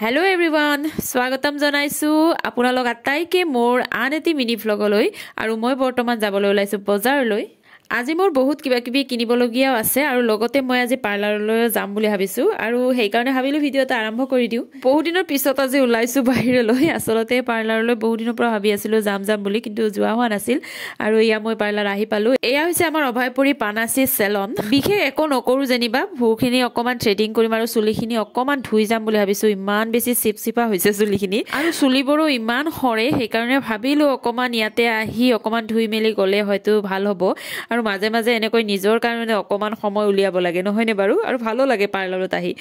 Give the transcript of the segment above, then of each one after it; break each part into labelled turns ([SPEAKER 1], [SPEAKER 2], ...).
[SPEAKER 1] Hello everyone, স্বাগতম জনাইছো আপোনালোক আটাইকে মোৰ আন এটি মিনি ভ্লগলৈ আৰু মই বৰ্তমান যাবলৈ ওলাইছো বজাৰলৈ আজি মোৰ বহুত কিবা কিবি কিনিবলগীয়া আছে আৰু লগতে মই আজি পাৰ্লাৰলৈ যাম বুলি ভাবিছো আৰু সেই কাৰণে ভাবিলো ভিডিওটা আৰম্ভ কৰি দিও বহুত দিনৰ পিছত আজি ওলাইছো বাহিৰলৈ আসলতে পাৰ্লাৰলৈ বহুত দিনৰ পৰা ভাবি আছিলো যাম বুলি কিন্তু যোৱা হোৱা নাছিল আৰু ইয়া মই পাৰ্লাৰ আহি পালো এয়া হৈছে আমাৰ অভয়পুৰী পানাচি সেলন বিখে একো নকৰো জেনিবা ভুখিনি অকমান থ্ৰেডিং কৰিম আৰু চুলিখিনি অকমান ধুই যাম বুলি ভাবিছো ইমান বেছি চিপচিপা হৈছে চুলিখিনি আৰু চুলিবোৰো ইমান খৰে সেই কাৰণে ভাবিলো অকমান ইয়াতে আহি অকমান ধুই মেলি গলে হয়তো ভাল হ'ব আৰু মাজে মাজে এনেকৈ নিজৰ কাৰণে অকমান সময় উলিয়াব লাগে নহয়নে বাৰু আৰু ভালো লাগে পাৰ্লাৰত আহি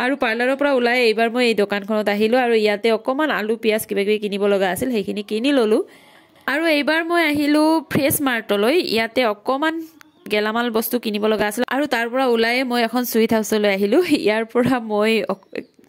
[SPEAKER 1] আৰু পাৰ্লাৰৰ পৰা ওলাই এইবাৰ মই এই দোকানখনত আহিলো আৰু ইয়াতে অকমান আলু পিয়াজ কিবা কিবি কিনিব লগা আছিল সেইখিনি কিনি ললো আৰু এইবাৰ মই আহিলো ফ্ৰেছ মাৰ্টলৈ ইয়াতে অকমান গেলামাল বস্তু কিনিব লগা আছিল আৰু তাৰ পৰা ওলাই মই এখন সুইট হাউসলৈ আহিলো ইয়াৰ পৰা মই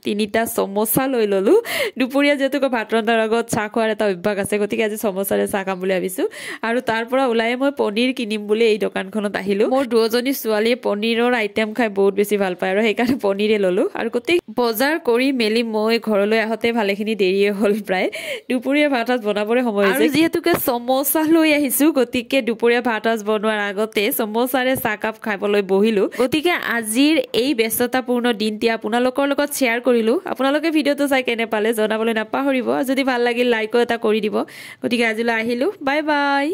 [SPEAKER 1] তিনিটা সমোসা লৈ ললো দুপৰীয়া যেটো ভাত ৰন্ধাৰ আগত চাহ খোৱাৰ এটা অভ্যাস আছে গতিকে আজি সমোসাৰে চাহ খাম বুলি ভাবিছো আৰু তাৰ পৰা ওলাই মই পনীৰ কিনিম বুলি এই দোকানখনত আহিলো মোৰ দুজনী ছোৱালীয়ে পনীৰৰ আইটেম খাই বহুত বেছি ভাল পায় আৰু সেইকাৰণে পনীৰে ললো আৰু গোটেই বজাৰ কৰি মেলি মই ঘৰলৈ আহতে ভালেখিনি দেৰিয়ে হ'ল প্ৰায় দুপৰীয়া ভাত বনাবৰে সময় হৈছে আৰু যেহেতুকে সমোসা লৈ আহিছো গতিকে দুপৰীয়া ভাত বনোৱাৰ আগতে সমোসাৰে চাহ কাপ খাবলৈ বহিলো গতিকে আজিৰ এই ব্যস্ততাপূৰ্ণ দিনটি আপোনালোকৰ লগত শেয়াৰ কৰিলো আপোনালোকে ভিডিওটো চাই কেনে পালে জনাবলৈ নাপাহৰিব যদি ভাল লাগিল লাইক এটা কৰি দিব গতিকে আজিলৈ আহিলো বাই বাই